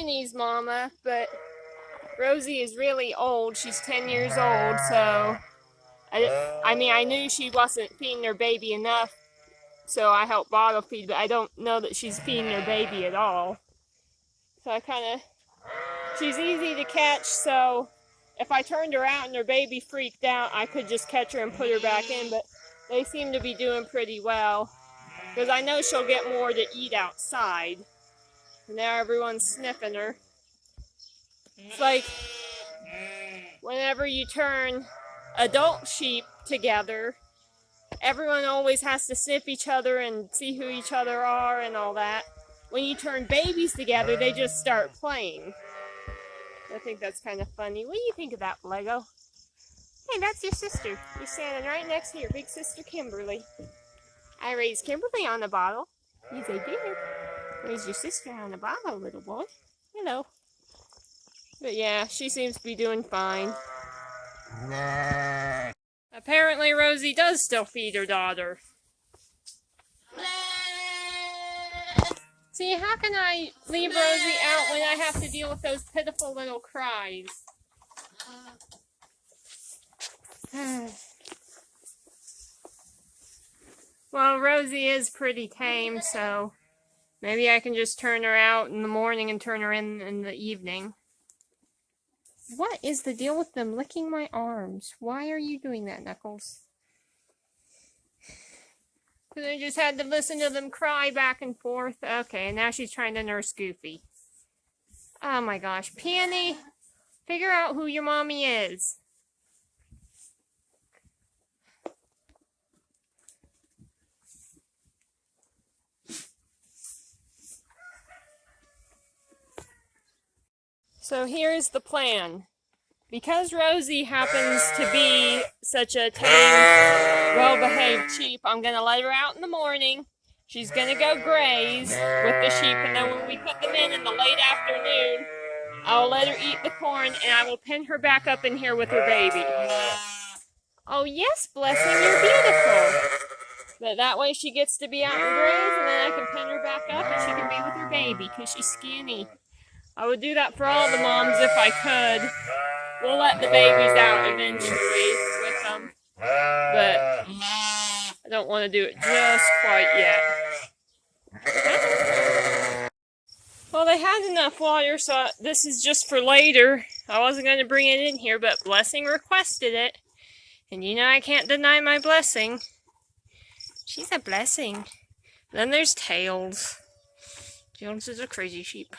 Peony's mama, but Rosey is really old. She's 10 years old, so I mean, I knew she wasn't feeding her baby enough, so I helped bottle feed, but I don't know that she's feeding her baby at all. So she's easy to catch, so if I turned her out and her baby freaked out, I could just catch her and put her back in, but they seem to be doing pretty well, because I know she'll get more to eat outside. And now everyone's sniffing her. It's like whenever you turn adult sheep together, everyone always has to sniff each other and see who each other are and all that. When you turn babies together, they just start playing. I think that's kind of funny. What do you think of that, Lego? Hey, that's your sister. You're standing right next to your big sister, Kimberly. I raised Kimberly on the bottle. Yes, I did. Raise your sister on the bottle, little boy. Hello. But yeah, she seems to be doing fine. Apparently Rosey does still feed her daughter. See, how can I leave Rosey out when I have to deal with those pitiful little cries? Well, Rosey is pretty tame, so maybe I can just turn her out in the morning and turn her in the evening. What is the deal with them licking my arms? Why are you doing that, Knuckles? Because I just had to listen to them cry back and forth. Okay, and now she's trying to nurse Goofy. Oh my gosh. Peony, figure out who your mommy is. So here's the plan. Because Rosey happens to be such a tame, well-behaved sheep, I'm going to let her out in the morning. She's going to go graze with the sheep, and then when we put them in the late afternoon, I'll let her eat the corn, and I will pin her back up in here with her baby. Oh yes, Blessing, you're beautiful. But that way she gets to be out and graze, and then I can pin her back up, and she can be with her baby, because she's skinny. I would do that for all the moms if I could. We'll let the babies out eventually with them, but I don't want to do it just quite yet. Well, they had enough water, so this is just for later. I wasn't going to bring it in here, but Blessing requested it. And you know I can't deny my Blessing. She's a blessing. Then there's Tails. Tails is a crazy sheep.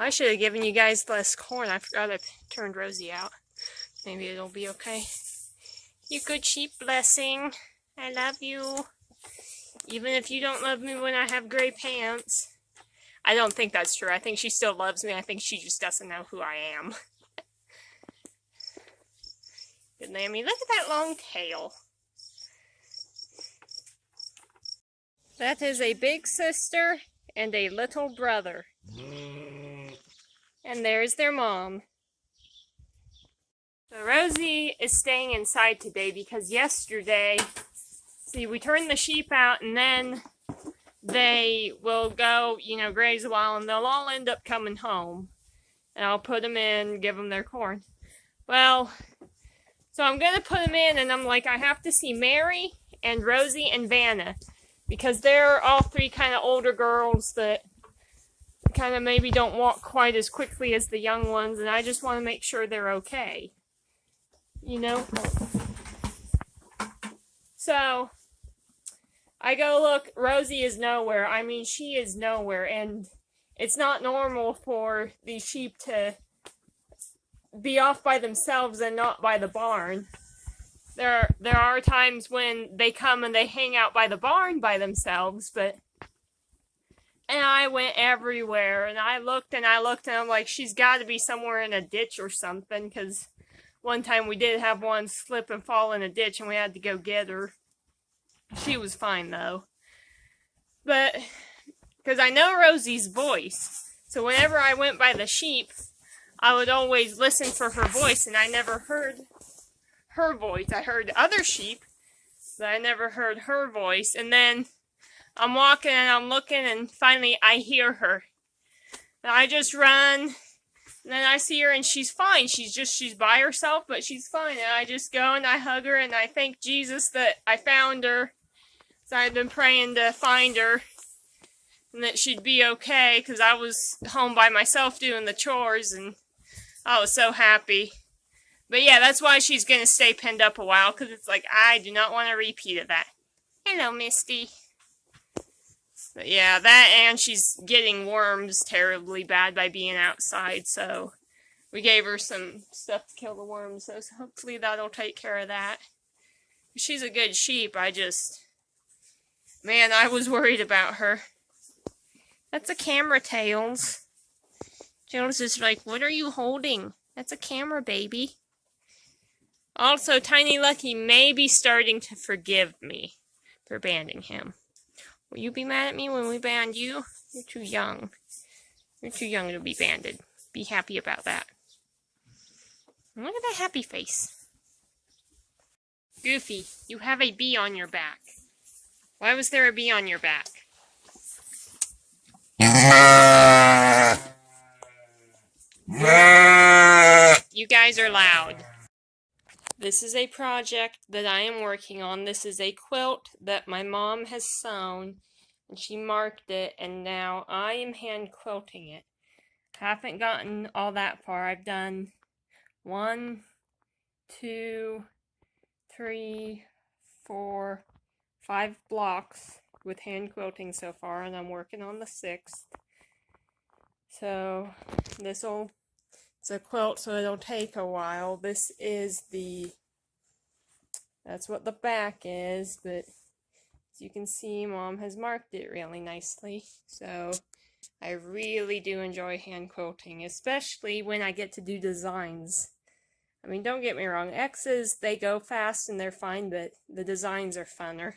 I should have given you guys less corn. I forgot I turned Rosey out. Maybe it'll be okay. You good sheep, Blessing. I love you. Even if you don't love me when I have gray pants. I don't think that's true. I think she still loves me. I think she just doesn't know who I am. Good Lammy. Look at that long tail. That is a big sister and a little brother. And there's their mom. So Rosey is staying inside today because yesterday, see, we turned the sheep out and then they will go, graze a while and they'll all end up coming home. And I'll put them in, give them their corn. Well, so I'm going to put them in and I'm like, I have to see Mary and Rosey and Vanna because they're all three kind of older girls that kind of maybe don't walk quite as quickly as the young ones, and I just want to make sure they're okay. So, I go look, Rosey is nowhere. I mean, she is nowhere, and it's not normal for these sheep to be off by themselves and not by the barn. There are times when they come and they hang out by the barn by themselves, and I went everywhere, and I looked, and I'm like, she's got to be somewhere in a ditch or something, because one time we did have one slip and fall in a ditch, and we had to go get her. She was fine, though. But, because I know Rosey's voice, so whenever I went by the sheep, I would always listen for her voice, and I never heard her voice. I heard other sheep, but I never heard her voice, and then I'm walking and I'm looking and finally I hear her. And I just run, and then I see her and she's fine. She's by herself, but she's fine. And I just go and I hug her and I thank Jesus that I found her. So I've been praying to find her and that she'd be okay, because I was home by myself doing the chores and I was so happy. But yeah, that's why she's going to stay pinned up a while, because it's like, I do not want a repeat of that. Hello, Misty. But yeah, that, and she's getting worms terribly bad by being outside, so we gave her some stuff to kill the worms, so hopefully that'll take care of that. She's a good sheep, man, I was worried about her. That's a camera, Tails. Tails is like, what are you holding? That's a camera, baby. Also, Tiny Lucky may be starting to forgive me for banning him. Will you be mad at me when we banned you? You're too young. You're too young to be banned. Be happy about that. Look at that happy face. Goofy, you have a bee on your back. Why was there a bee on your back? You guys are loud. This is a project that I am working on. This is a quilt that my mom has sewn, and she marked it, and now I am hand quilting it. I haven't gotten all that far. I've done 1, 2, 3, 4, 5 blocks with hand quilting so far, and I'm working on the 6th. So it's a quilt, so it'll take a while. This is that's what the back is, but as you can see, Mom has marked it really nicely. So I really do enjoy hand quilting, especially when I get to do designs. I mean, don't get me wrong, X's, they go fast and they're fine, but the designs are funner.